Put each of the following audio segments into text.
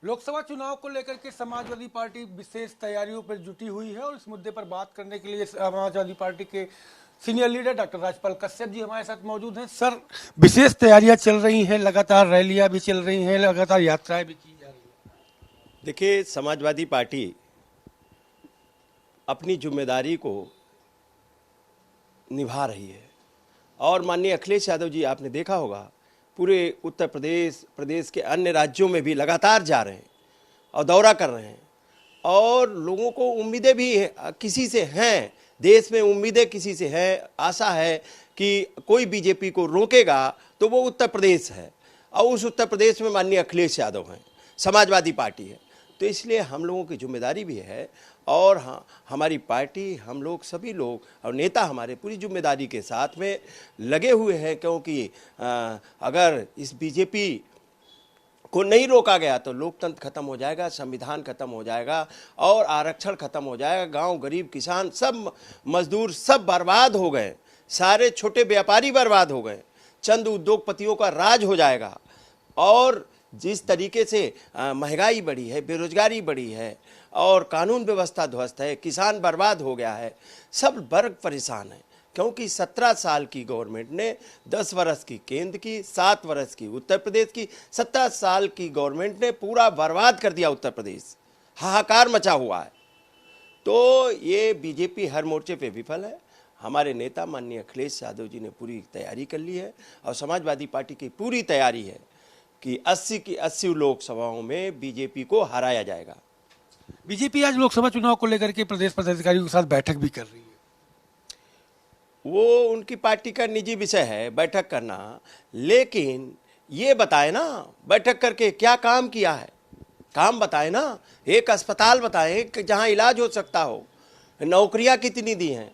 लोकसभा चुनाव को लेकर के समाजवादी पार्टी विशेष तैयारियों पर जुटी हुई है और इस मुद्दे पर बात करने के लिए समाजवादी पार्टी के senior leader doctor Rajpal Kashyap ji हमारे साथ मौजूद हैं। सर, विशेष तैयारियां चल रही हैं, लगातार रैलियां भी चल रही हैं, लगातार यात्राएं भी की जा रही हैं। देखिए, समाजवादी पार्टी अपनी जिम्मेदारी को निभा रही है और माननीय अखिलेश यादव जी, आपने देखा होगा, पूरे उत्तर प्रदेश प्रदेश के अन्य राज्यों में भी लगातार जा रहे हैं और दौरा कर रहे हैं और लोगों को उम्मीदें भी किसी से हैं, देश में उम्मीदें किसी से हैं, आशा है कि कोई बीजेपी को रोकेगा तो वो उत्तर प्रदेश है और उस उत्तर प्रदेश में माननीय अखिलेश यादव हैं, समाजवादी पार्टी है। तो इसलिए हम लोगों की जिम्मेदारी भी है और हाँ, हमारी पार्टी, हम लोग सभी लोग और नेता हमारे पूरी जिम्मेदारी के साथ में लगे हुए हैं, क्योंकि अगर इस बीजेपी को नहीं रोका गया तो लोकतंत्र खत्म हो जाएगा, संविधान खत्म हो जाएगा और आरक्षण खत्म हो जाएगा। गांव, गरीब, किसान, सब मजदूर सब बर्बाद हो गए, सारे छोटे व्यापारी बर्बाद हो गए, चंद उद्योगपतियों का राज हो जाएगा। और जिस तरीके से महंगाई बढ़ी है, बेरोजगारी बढ़ी है और कानून व्यवस्था ध्वस्त है, किसान बर्बाद हो गया है, सब वर्ग परेशान है, क्योंकि 17 साल की गवर्नमेंट ने 10 वर्ष की केंद्र की, 7 वर्ष की उत्तर प्रदेश की, 17 साल की गवर्नमेंट ने पूरा बर्बाद कर दिया उत्तर प्रदेश, हाहाकार मचा हुआ है। तो ये बीजेपी हर मोर्चे पे विफल है। हमारे नेता माननीय अखिलेश यादव जी ने पूरी तैयारी कर ली है और समाजवादी पार्टी की पूरी तैयारी है कि 80 की 80 लोकसभाओं में बीजेपी को हराया जाएगा। बीजेपी आज लोकसभा चुनाव को लेकर के प्रदेश पदाधिकारियों के साथ बैठक भी कर रही है। वो उनकी पार्टी का निजी विषय है बैठक करना, लेकिन ये बताए ना बैठक करके क्या काम किया है, काम बताए ना। एक अस्पताल बताए कि जहां इलाज हो सकता हो, नौकरियां कितनी दी हैं।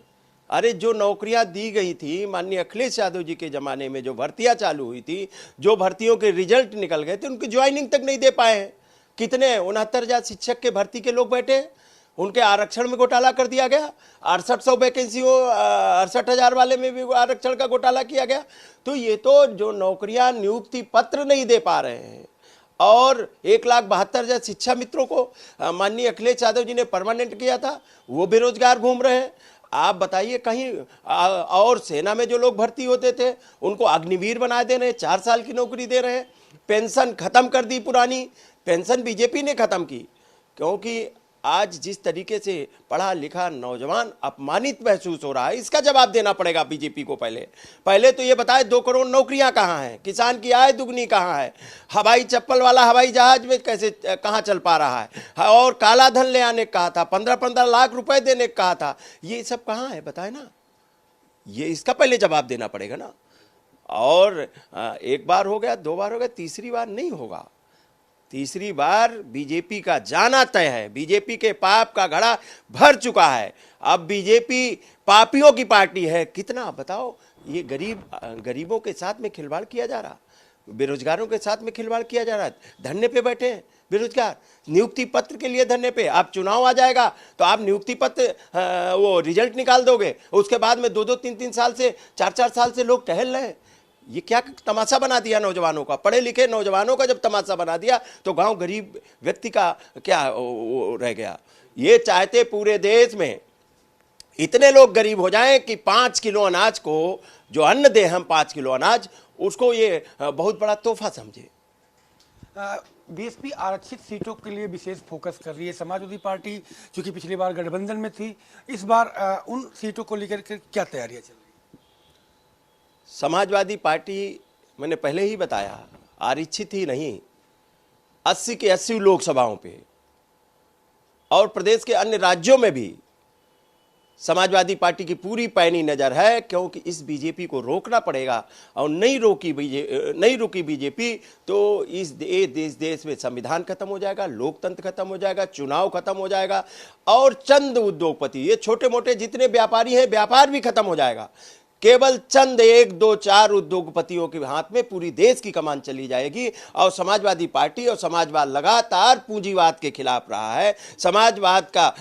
अरे जो नौकरियां दी गई थी माननीय अखिलेश यादव जी के ज़माने में, जो भर्तियां चालू हुई थी, जो भर्तियों के रिजल्ट निकल गए थे, उनकी ज्वाइनिंग तक नहीं दे पाए हैं। कितने 69,000 शिक्षक के भर्ती के लोग बैठे, उनके आरक्षण में घोटाला कर दिया गया। 6800 वैकेंसियों 68,000 वाले में भी आरक्षण का घोटाला किया गया। तो ये तो जो नौकरियां नियुक्ति पत्र नहीं दे पा रहे हैं और 1,72,000 शिक्षा मित्रों को माननीय अखिलेश यादव जी ने परमानेंट किया था, वो बेरोजगार घूम रहे हैं। आप बताइए, कहीं और सेना में जो लोग भर्ती होते थे उनको अग्निवीर बना दे रहे हैं, 4 साल की नौकरी दे रहे हैं। पेंशन खत्म कर दी, पुरानी पेंशन बीजेपी ने खत्म की, क्योंकि आज जिस तरीके से पढ़ा लिखा नौजवान अपमानित महसूस हो रहा है, इसका जवाब देना पड़ेगा बीजेपी को। पहले तो ये बताए 2 करोड़ नौकरियां कहाँ हैं, किसान की आय दुगनी कहाँ है, हवाई चप्पल वाला हवाई जहाज में कैसे कहाँ चल पा रहा है, और काला धन ले आने कहा था, 15-15 लाख रुपए देने कहा था, ये सब कहाँ है बताए ना। ये इसका पहले जवाब देना पड़ेगा ना। और एक बार हो गया, 2 बार हो गया, तीसरी बार नहीं होगा। तीसरी बार बीजेपी का जाना तय है। बीजेपी के पाप का घड़ा भर चुका है। अब बीजेपी पापियों की पार्टी है। कितना बताओ, ये गरीबों के साथ में खिलवाड़ किया जा रहा, बेरोजगारों के साथ में खिलवाड़ किया जा रहा है। धरने पे बैठे हैं बेरोजगार, नियुक्ति पत्र के लिए धरने पे। आप चुनाव आ जाएगा तो आप नियुक्ति पत्र वो रिजल्ट निकाल दोगे, उसके बाद में 2-2, 3-3 साल से, 4-4 साल से लोग टहल रहे हैं। ये क्या तमाशा बना दिया नौजवानों का, पढ़े लिखे नौजवानों का जब तमाशा बना दिया तो गांव गरीब व्यक्ति का क्या रह गया। ये चाहते पूरे देश में इतने लोग गरीब हो जाएं कि 5 किलो अनाज को, जो अन्न दे हम 5 किलो अनाज, उसको ये बहुत बड़ा तोहफा समझे। बीएसपी आरक्षित सीटों के लिए विशेष फोकस कर रही है। समाजवादी पार्टी चूंकि पिछली बार गठबंधन में थी, इस बार उन सीटों को लेकर के क्या तैयारियां चल रही है? समाजवादी पार्टी, मैंने पहले ही बताया, आरक्षित ही नहीं, 80 की 80 लोकसभाओं पे और प्रदेश के अन्य राज्यों में भी समाजवादी पार्टी की पूरी पैनी नजर है, क्योंकि इस बीजेपी को रोकना पड़ेगा। और नहीं रुकी बीजेपी तो इस देश में संविधान खत्म हो जाएगा, लोकतंत्र खत्म हो जाएगा, चुनाव खत्म हो जाएगा और चंद उद्योगपति, ये छोटे मोटे जितने व्यापारी हैं, व्यापार भी खत्म हो जाएगा। केवल चंद 1 2 4 उद्योगपतियों के हाथ में पूरी देश की कमान चली जाएगी। और समाजवादी पार्टी और समाजवाद लगातार पूंजीवाद के खिलाफ रहा है। समाजवाद का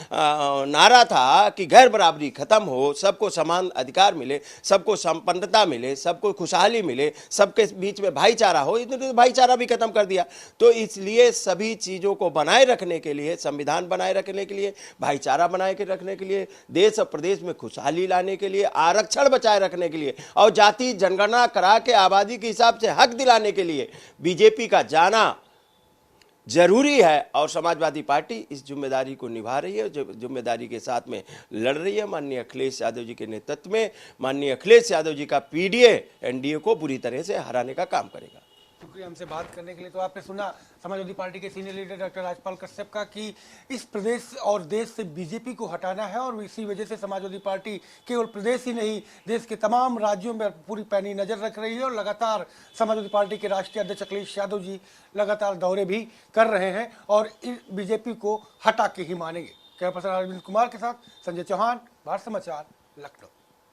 नारा था कि गैर बराबरी खत्म हो, सबको समान अधिकार मिले, सबको संपन्नता मिले, सबको खुशहाली मिले, सबके बीच में भाईचारा हो। इन्होंने तो भाईचारा भी खत्म कर दिया। तो इसलिए सभी चीजों को बनाए रखने के लिए, संविधान बनाए रखने के लिए, भाईचारा बनाए के रखने के लिए, देश और प्रदेश में खुशहाली लाने के लिए, आरक्षण बचाए रखने के लिए और जाति जनगणना करा के आबादी के हिसाब से हक दिलाने के लिए बीजेपी का जाना जरूरी है। और समाजवादी पार्टी इस जिम्मेदारी को निभा रही है, जो जिम्मेदारी के साथ में लड़ रही है। माननीय अखिलेश यादव जी के नेतृत्व में माननीय अखिलेश यादव जी का पीडीए एनडीए को बुरी तरह से हराने का काम करेगा। शुक्रिया हमसे बात करने के लिए। तो आपने सुना समाजवादी पार्टी के senior leader doctor Rajpal Kashyap का कि इस प्रदेश और देश से बीजेपी को हटाना है और इसी वजह से समाजवादी पार्टी केवल प्रदेश ही नहीं देश के तमाम राज्यों में पूरी पैनी नजर रख रही है। और लगातार समाजवादी पार्टी के राष्ट्रीय अध्यक्ष अखिलेश यादव जी लगातार दौरे भी कर रहे हैं और बीजेपी को हटा के ही मानेंगे। कैमरा पर्सन अरविंद कुमार के साथ संजय चौहान, भारत समाचार, लखनऊ।